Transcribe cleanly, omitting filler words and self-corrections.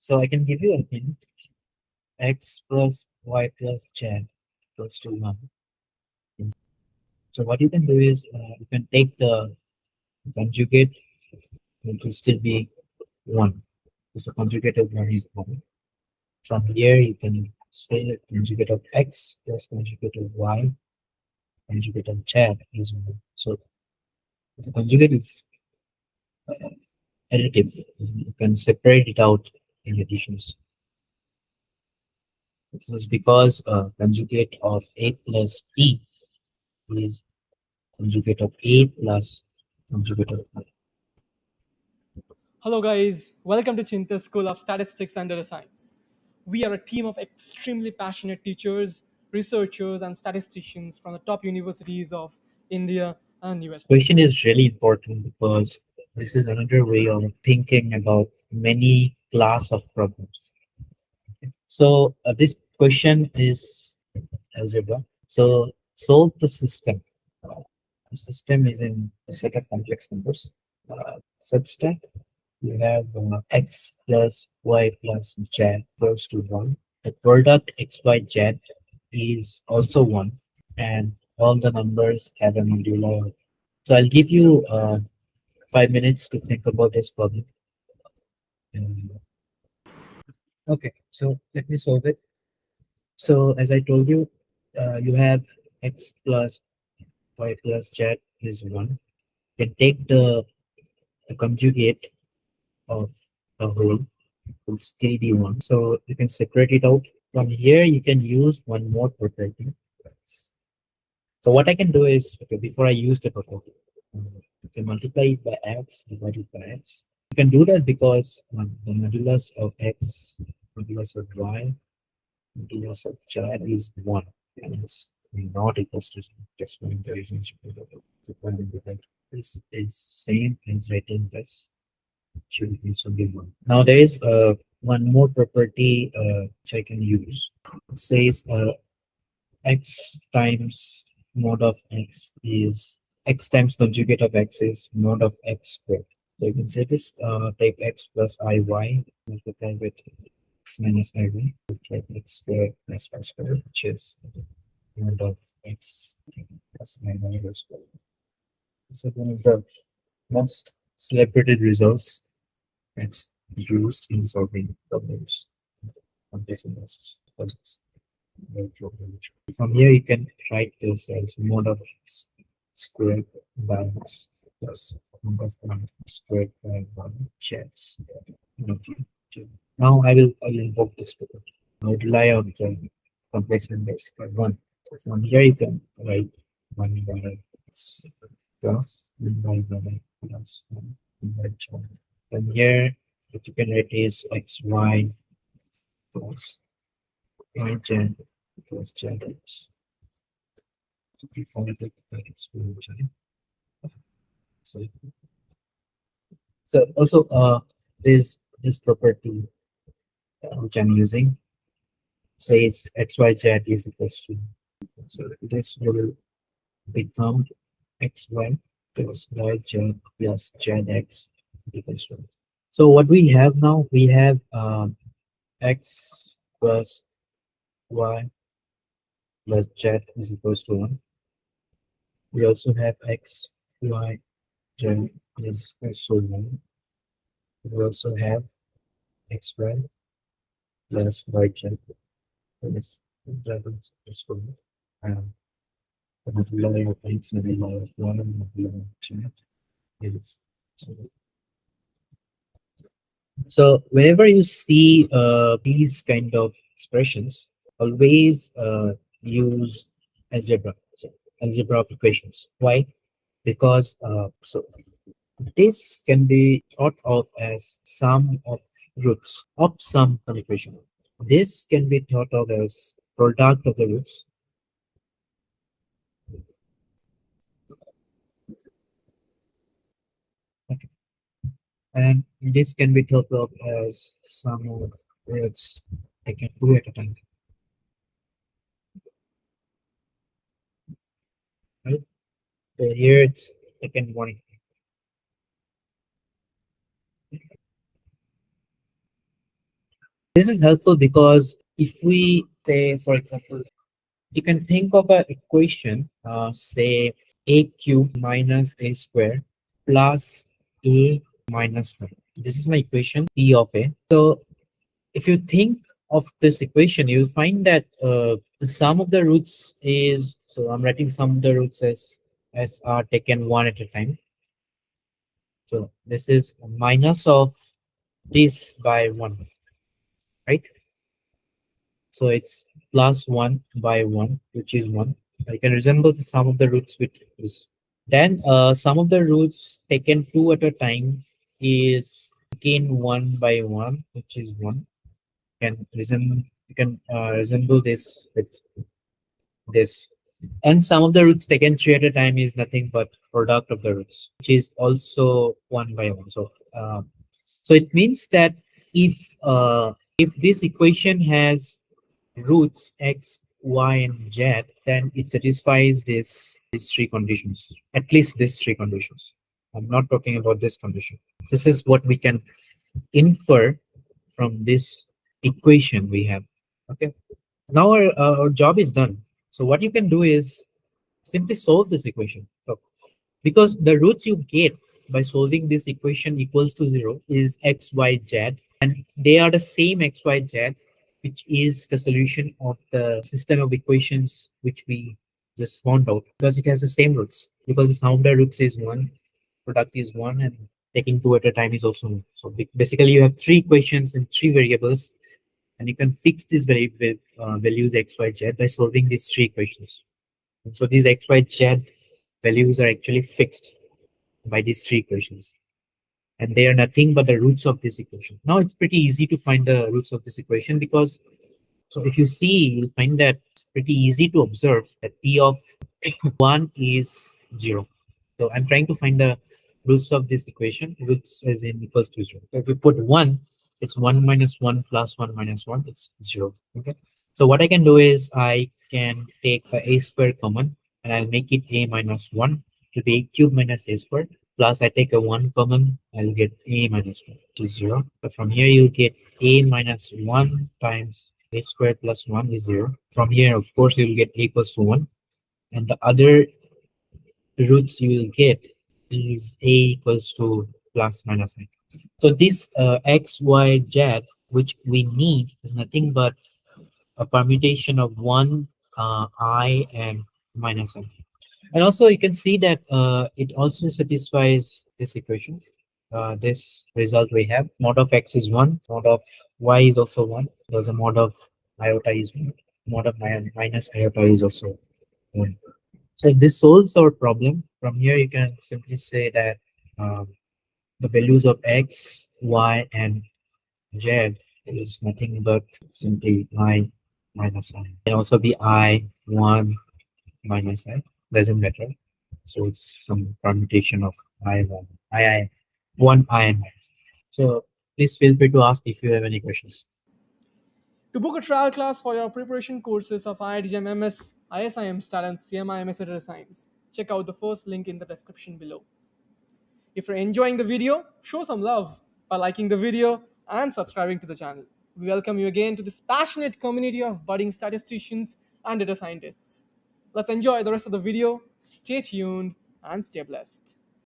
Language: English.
So I can give you a hint. X plus y plus z equals to 1. So what you can do is you can take the conjugate, it will still be 1. Because the conjugate of 1 is 1. From here, you can say conjugate of x plus conjugate of y, conjugate of z is 1. So the conjugate is additive. You can separate it out in additions. This is because conjugate of a plus b is conjugate of a plus conjugate of b. Hello, guys. Welcome to Cheenta's School of Statistics and Data Science. We are a team of extremely passionate teachers, researchers, and statisticians from the top universities of India and This USA. question is really important because this is another way of thinking about many class of problems. So this question is algebra. So solve the system. The system is in a set of complex numbers such that you have x plus y plus z equals to 1. The product x, y, z is also 1, and all the numbers have a modulo. So I'll give you 5 minutes to think about this problem. Um, okay, so let me solve it. So as I told you, you have x plus y plus z is 1. You can take the conjugate of the whole will still be 1. So you can separate it out. From here, you can use one more property. So what I can do is, okay, before I use the property, you can multiply it by x, divide it by x. You can do that because the modulus of x, modulus of y, modulus of z is 1, and it's not equals to 0. That's why the relationship is same as writing this. Should be 1. Now there is one more property which I can use. It says x times mod of x is x times conjugate of x is mod of x squared. So you can say this take x plus iy multiply with x minus iy like x squared plus y squared, which is mod of x plus iy whole squared. So one of the most celebrated results that's used in solving problems on this analysis. Because it's very trigonometric. From here, you can write this as mod of x squared by x plus mod of y squared by y z. Okay. Now I will invoke this property. I will rely on the complex numbers by 1. So from here, you can write 1 by x plus 1 by y plus 1 by z. And here, what you can write is xy plus yz plus zx divided by x y z. So, so also there's this property which I'm using says xyz is equals to. So this will become xy plus yz plus zx equals to. So what we have now, we have x plus y plus z is equals to 1. We also have x, y, z is also 1. We also have x, y plus y, z is is 1. And the modular of x and modular of 1 and modular of z is so. So whenever you see these kind of expressions, always use algebra, so algebra of equations. Why? Because this can be thought of as sum of roots of some equation. This can be thought of as product of the roots. Okay. And this can be thought of as sum of roots. I can do at a time. Right? So here it's second one. This is helpful because if we say, for example, you can think of an equation, say a cube minus a square plus a minus 1. This is my equation p of a. So if you think of this equation, you'll find that the sum of the roots is, so I'm writing sum of the roots as are taken one at a time. So this is a minus of this by 1, right? So it's plus 1 by 1, which is 1. I can resemble the sum of the roots with this. Then sum of the roots taken 2 at a time is again 1 by 1, which is 1. You can resemble this with this. And sum of the roots taken 3 at a time is nothing but product of the roots, which is also 1 by 1. So it means that if if this equation has roots x, y, and z, then it satisfies these three conditions. At least these three conditions. I'm not talking about this condition. This is what we can infer from this equation we have. Okay. Now our job is done. So what you can do is simply solve this equation. So because the roots you get by solving this equation equals to 0 is x, y, z, and they are the same x, y, z, which is the solution of the system of equations which we just found out, because it has the same roots, because the sum of the roots is 1, product is 1, and taking 2 at a time is also 1. So basically you have three equations and three variables, and you can fix these values x, y, z by solving these three equations. And so these x, y, z values are actually fixed by these three equations, and they are nothing but the roots of this equation. Now it's pretty easy to find the roots of this equation, because so if you see, you'll find that it's pretty easy to observe that p of 1 is 0. So I'm trying to find the roots of this equation. Roots as in equals to 0. So if you put 1, it's 1 minus 1 plus 1 minus 1, it's 0. Okay. So what I can do is I can take a square common, and I'll make it a minus 1 to be a cube minus a square. Plus I take a 1 common, I'll get a minus 1 to 0. So from here you get a minus 1 times a square plus 1 is 0. From here, of course, you'll get a equals to 1. And the other roots you will get is a equals to plus minus I. So this x, y, z, which we need, is nothing but a permutation of 1, I, and minus I. And also you can see that it also satisfies this equation. This result we have, mod of x is 1, mod of y is also 1. There's a mod of iota is 1. Mod of minus iota is also 1. So this solves our problem. From here, you can simply say that the values of x, y, and z is nothing but simply I minus I. It can also be I, 1 minus I. Doesn't matter. So it's some permutation of I, 1, I, 1, I, and minus. So please feel free to ask if you have any questions. To book a trial class for your preparation courses of IITGM MS, ISIM STAT, and CMI MSC Data Science, check out the first link in the description below. If you're enjoying the video, show some love by liking the video and subscribing to the channel. We welcome you again to this passionate community of budding statisticians and data scientists. Let's enjoy the rest of the video. Stay tuned and stay blessed.